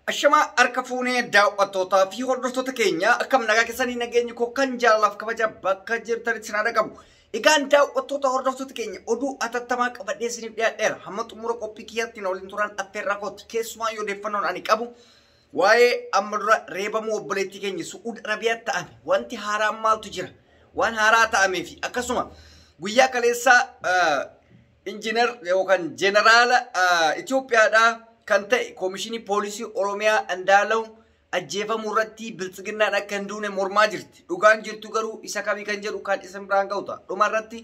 Ashama harka fuunee daawwattootaa fi hordoftoota keenya akkam nagaa keessanii nageenyi koo kan jaalaaf kabaja bakka jirtanitti sinaa dhaqabu. Egaan daawwattoota hordoftoota keenya oduu atattamaa qabadhee isiniif dhiyaadheera. Hamma xumura qophii kiyyaatti na waliin turan affeerraa kooti. Keessumaa yoo odeeffannoon ani qabu waa'ee amma dura reebamuu obboleettii keenya Su'uud Arabiyaatti ta'ame wanti haaraan maaltu jira? Waan haaraa ta'amee fi akkasuma guyyaa kaleessaa injiinar yookaan jeneraala Itoophiyaadhaa kan ta'e Komishinii Poolisii Oromiyaa Indalew ajjeefamuu irratti biltsiginnaan akka hin duune mormaa jirti. Dhugaan jirtu garuu isa kamii kan jedhu kan isin biraan ga'u ta'a. Dhuma irratti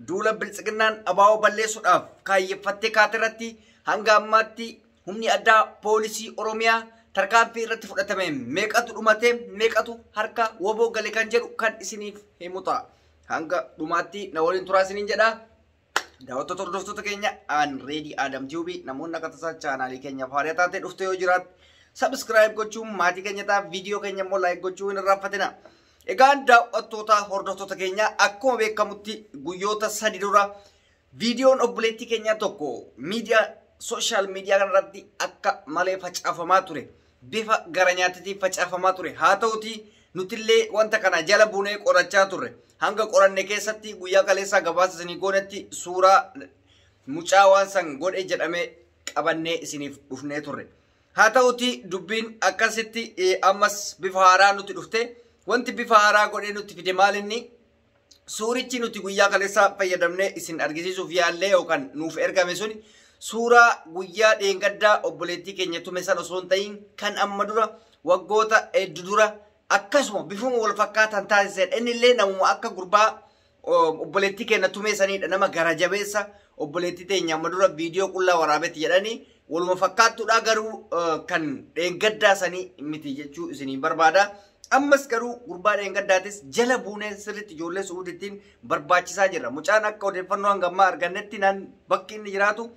duula biltsiginnaan abaaboo balleessuudhaaf kaayyeffattee kaate irratti hanga ammaatti humni addaa Poolisii Oromiyaa tarkaanfii irratti fudhatame meeqatu dhumatee meeqatu harka woboo gale kan jedhu kan isiniif himu ta'a. Hanga dhumaatti na waliin turaa isiniin jedha. Daawwattoota hordoftoota keenya aan reedii Adam TV namoonni akka tasaa chaanaalii keenya faayidaa taatee dhufte yoo jiraat subscribe gochuun maatii keenya ta'a viidiyoo keenya immoo like gochuu hin irraanfatina. Egaan daawwattoota hordoftoota keenya akkuma beekamutti guyyoota sadi dura viidiyoon obboleettii keenya tokko miidiyaa sooshaal miidiyaa kanarratti akka malee facaafamaa ture. Bifa gara nyaatatiif facaafamaa ture. Haa ta'uti nutillee wanta kana jala buunee qorachaa turre. Hanga qoranne keessatti guyyaa kaleessaa gabaasa isinii goonetti suuraa mucaa waan san godhe jedhamee qabannee isiniif dhufnee turre. Haa ta'uti dubbiin akkasitti ammas bifa haaraa nuti dhufte. Wanti bifa haaraa godhee nuti fide maalinni suurichi nuti guyyaa kaleessaa fayyadamnee isin argisiisuuf yaallee yookaan nuuf ergame suni suuraa guyyaa dheengaddaa obboleettii keenya tume san osoo hin ta'in kan amma dura waggoota hedduu dura akkasuma bifuma wal fakkaataan taasisedha. Inni illee namuma akka gurbaa obboleettii keenya tume sanidha. Nama gara jabeessa obboleettii teenya amma dura viidiyoo qullaa waraabetti jedhanii waluma fakkaattuudha garuu kan dheengaddaa sanii miti jechuu isinii barbaada. Ammas garuu gurbaa dheengaddaatis jala buunee sirriitti ijoollee Su'uudittiin barbaachisaa jirra. Mucaan akka odeeffannoo hangammaa argannetti bakki inni jiraatu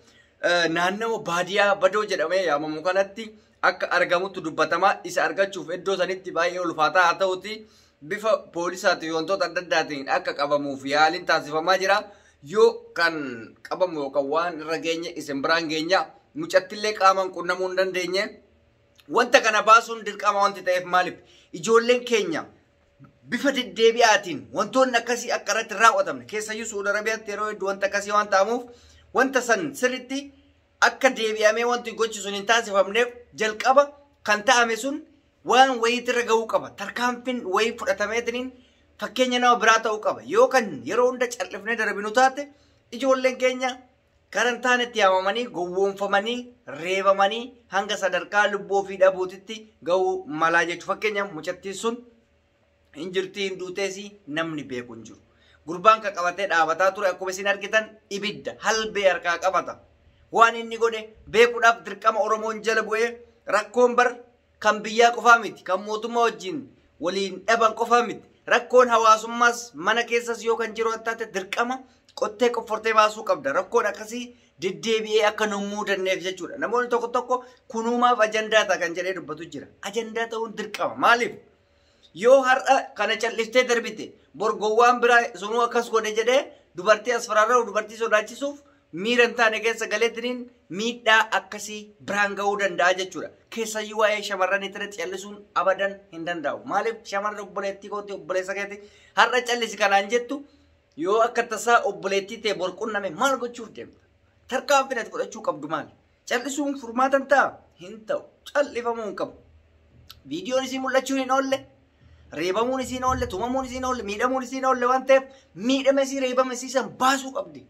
naannawa baadiyyaa badoo jedhamee yaamamu kanatti akka argamutti dubbatama. Isa argachuuf iddoo sanitti baay'ee ulfaataa haa ta'uti bifa poolisaatiin wantoota adda addaatiin akka qabamuuf yaaliin taasifamaa jira. Yoo kan qabamu yookaan waan irra geenye isin biraan geenya mucattillee qaamaan qunnamuu hin dandeenye wanta kana baasuun dirqama wanti ta'eef maaliif ijoolleen keenya bifa deddeebi'aatiin wantoonni akkasii akka irratti raawwatamne keessayyuu Su'uud Arabiyaatti yeroo hedduu wanta akkasii waan ta'amuuf wanta san sirriitti akka deebi'amee wanti gochi sun hin taasifamneef jalqaba kan ta'ame sun waan wayiitirra gahuu qaba. Tarkaanfiin wayii fudhatameetiin fakkeenya nama biraa ta'uu qaba. Yoo kan yeroo hunda cal'ifnee darbinu taate ijoolleen keenya karan taanetti yaamamanii gowwoomfamanii reebamanii hanga sadarkaa lubbuu ofii dhabuutitti gahuu malaa jechuudha. Fakkeenyaaf mucattiin sun hin jirti hin duuteesi namni beeku hin jiru. Gurbaan kan qabatee dhaabataa ture akkuma isin argitan ibidda halbee harkaa qabata. Waan inni godhe beekuudhaaf dirqama Oromoon jala bu'ee rakkoon bar kan biyyaa qofaa miti kan mootummaa wajjin waliin dhaban qofaa miti. Rakkoon hawaasummaas mana keessas yoo kan jiru taate dirqama qottee qoffortee baasuu qabda. Rakkoon akkasii deddeebi'ee akka nu muudanneef jechuudha. Namoonni tokko tokko kunuumaaf ajandaa ta'a kan jedhee dubbatu jira. Ajandaa ta'uun dirqama. Maaliif? Yoo har'a kana calliftee darbite borgowwaan biraa sunuu akkas godhe jedhee dubartii as faraarraa dubartii sodaachisuuf miira hin taane keessa galeetiin miidhaa akkasii biraan gahuu danda'a jechuudha. Keessayyuu waa'ee shamarran irratti callisuun abadan hin danda'u. Maaliif shamarran obboleettii kooti obboleessa keeti har'a callisi kanaan jettu yoo akka tasaa obboleettii ta'e borqunname maal gochuuf deemta? Tarkaanfii ati fudhachuu qabdu maali? Callisuun furmaatan ta'a? Hin ta'u. Callifamuu hin qabu. Viidiyoon isii mul'achuun hin oolle, reebamuun isii hin oolle, tumamuun isii hin oolle, miidhamuun isii hin oolle waan ta'eef miidhama isii reebama isii san baasuu qabdi.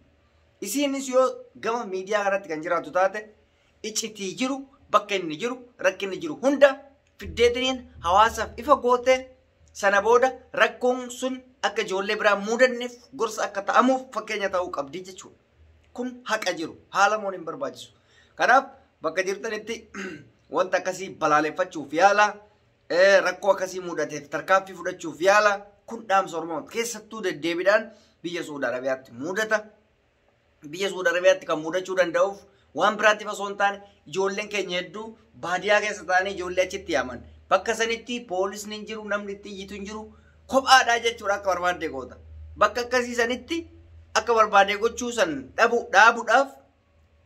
Isiinis yoo gama miidiyaa kanatti kan jiraatu taate iccitii jiru bakka inni jiru rakkinni jiru hunda fiddeetiniin hawaasaaf ifa goote sana booda rakkoon sun akka ijoollee biraa muudanneef gorsa akka ta'amuuf fakkeenya ta'uu qabdi jechuudha. Kun haqa jiru haala moon hin barbaachisu. Kanaaf bakka jirtanitti wanta akkasii balaaleffachuuf yaala rakkoo akkasii mudateef tarkaanfii fudhachuuf yaala kun dhaamsa Oromoo keessattuu deddeebiidhaan biyya Su'uud Arabiyaatti mudata. Biyya Su'uud Arabiyaatti kan mudachuu danda'uuf waan biraatti osoo hin taane ijoolleen keenya hedduu baadiyyaa keessa taa'anii ijoollee achitti yaaman. Bakka sanitti poolisni hin jiru namni itti iyyitu hin jiru kophaadhaa jechuudha akka barbaadde goota. Bakka akkasii sanitti akka barbaadde gochuu san dhaabuudhaaf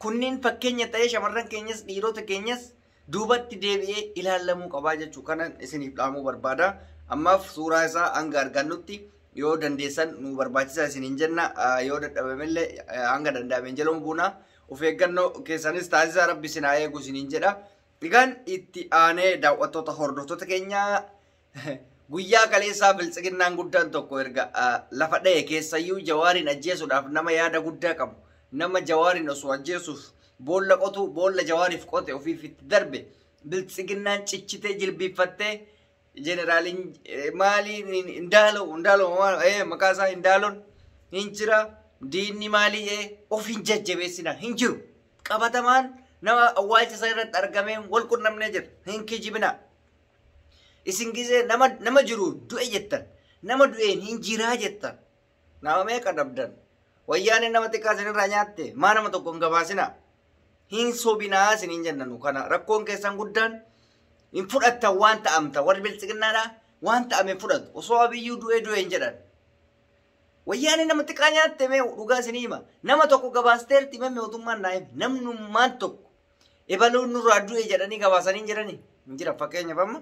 kunniin fakkeenya ta'ee shamarran keenyas dhiirota keenyas duubatti deebi'ee ilaalamuu qabaa jechuu kanan isiniif dhaamuu barbaada. Ammaaf suuraa isaa hanga argannutti yoo dandeessan nu barbaachisaa isiniin jenna. Yoo dadhabamillee hanga danda'ameen jala buuna. Of eeggannoo keessanis taasisaa Rabbi isin haa eegu isiniin jedha. Egaan itti aanee daawwattoota hordoftoota keenya guyyaa kaleessaa biltsiginnaan guddaan tokko erga lafa dha'e keessayyuu Jawaarin ajjeesuudhaaf nama yaada guddaa qabu. Nama Jawaarin osoo ajjeesuuf boolla qotu boolla Jawaariif qote ofiif itti darbe biltsiginnaan cichitee jilbiiffattee jeneraaliin maali Indalew maqaa isaa Indalewn hin jira diinni maali ofiin jajjabeessina hin jiru qabatamaan nama awwaalcha isaa irratti argamee wal qunnamnee jira hin kijibina. Isin gisee nama jiru du'e jettan nama du'een hin jiraa jettan nama meeqa dabdan wayyaanee nama xiqqaa isinirraa nyaatte maa nama tokko hin gabaasina hin sobinaa isiniin jennanu kana rakkoon keessan guddaan hin fudhattan waan ta'amta warri biltsiginnaadhaa waan ta'ame fudhatu osoo abiyyuu du'e hin jedhan wayyaanee nama xiqqaa nyaatte mee dhugaa isinii hima nama tokko gabaasteerti mee mootummaan naa'eef namnummaan tokko ebaluun nurraa du'e jedhanii gabaasanii jiranii hin jira fakkeenyaaf amma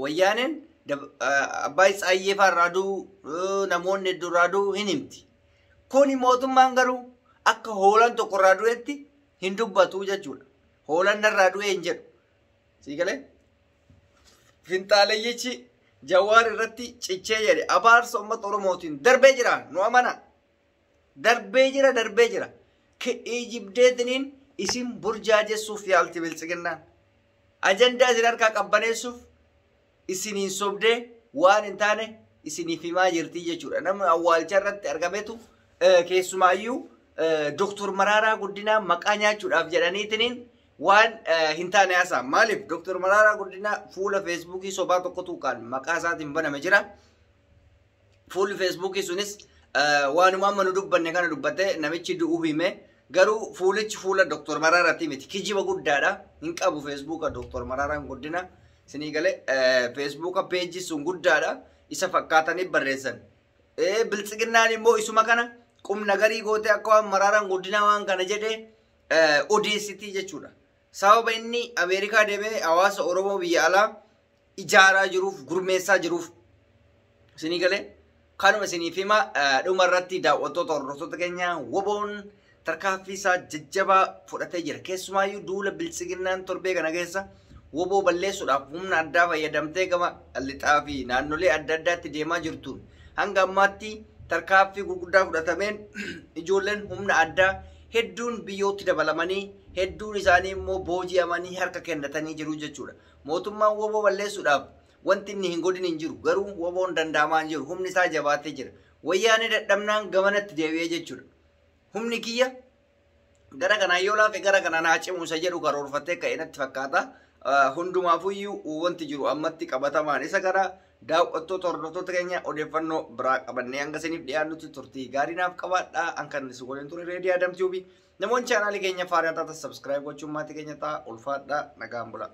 wayyaaneen abbaa Isaayyee farraaduu namoonni hedduu raaduu hin himti. Kuni mootummaan garuu akka hoolan tokko irraa du'etti hin dubbatu jechuudha. Hoolan narraa du'e hin jedhu. Siigalee finxaalayyichi Jawaar irratti cichee jedhe abaarsa uummata Oromootiin darbee jira nu amana. Darbee jira. Ijibdeetiniin isin burjaajessuuf yaalti biltsiginnaan. Ajandaa isin harkaa qabbaneessuuf isiniin sobdee waan hin taane isiniif himaa jirti jechuudha. Namni awwaalcha irratti argametu keessumaayyuu Dr. Mararaa Guddinaa maqaa nyaachuudhaaf jedhaniitiniin waan hin taane haasaa. Maaliif Dr. Mararaa Guddinaa fuula Feesbuukii sobaa tokkotu kan maqaa isaatiin baname jira. Fuulli Feesbuukii sunis waanuma amma nu dubbanne kana dubbatee namichi du'uu hime. Garuu fuulichi fuula Dr. Mararaatti miti. Kijiba guddaadha. Hin qabu Feesbuuka Dr. Mararaan Guddinaa. Sinigale Facebooka page sun guddaadha isa fakkaatanii barreessan biltsiginnaan immoo isuma kana qumna garii goote akka waan Mararaan Guddinaa waan kana jedhee odeessitii jechuudha. Sababa inni Ameerikaa deemee hawaasa Oromoo biyya alaa ijaaraa jiruuf gurmeessaa jiruuf sinigale kanuma isiniif hima dhuma irratti daawwattoota hordoftoota keenya woboon tarkaanfii isaa jajjabaa fudhatee jira. Keessumaayyuu duula biltsiginnaan torbee kana keessa woboo balleessuudhaaf humna addaa fayyadamtee gama lixaa fi naannolee adda addaatti deemaa jirtuun hanga ammaatti tarkaanfii gurguddaa fudhatameen ijoolleen humna addaa hedduun biyyootti dabalamanii hedduun isaanii immoo booji'amanii harka kennatanii jiru jechuudha. Mootummaan woboo balleessuudhaaf wanti inni hin godhin hin jiru garuu woboon danda'amaa hin jiru humni isaa jabaatee jira. Wayyaanee dadhabnaan gamanatti deebi'ee jechuudha. Humni kiyya gara kanaan yoo laafe gara kanaan haa cimuusa jedhu karoorfatee ka'e natti fakkaata. Hundumaafuyyuu wanti jiru ammatti qabatamaan isa gara daawwattoota hordoftoota keenya odeeffannoo biraa qabannee hanga isiniif dhiyaannutti turtii gaarii naaf qabaadhaa ankan isin waliin ture reedii Adam Tube namoonni chaanaalii keenya faarii taata subscribe gochuun maatii keenya ta'a ulfaadhaa nagaan bula.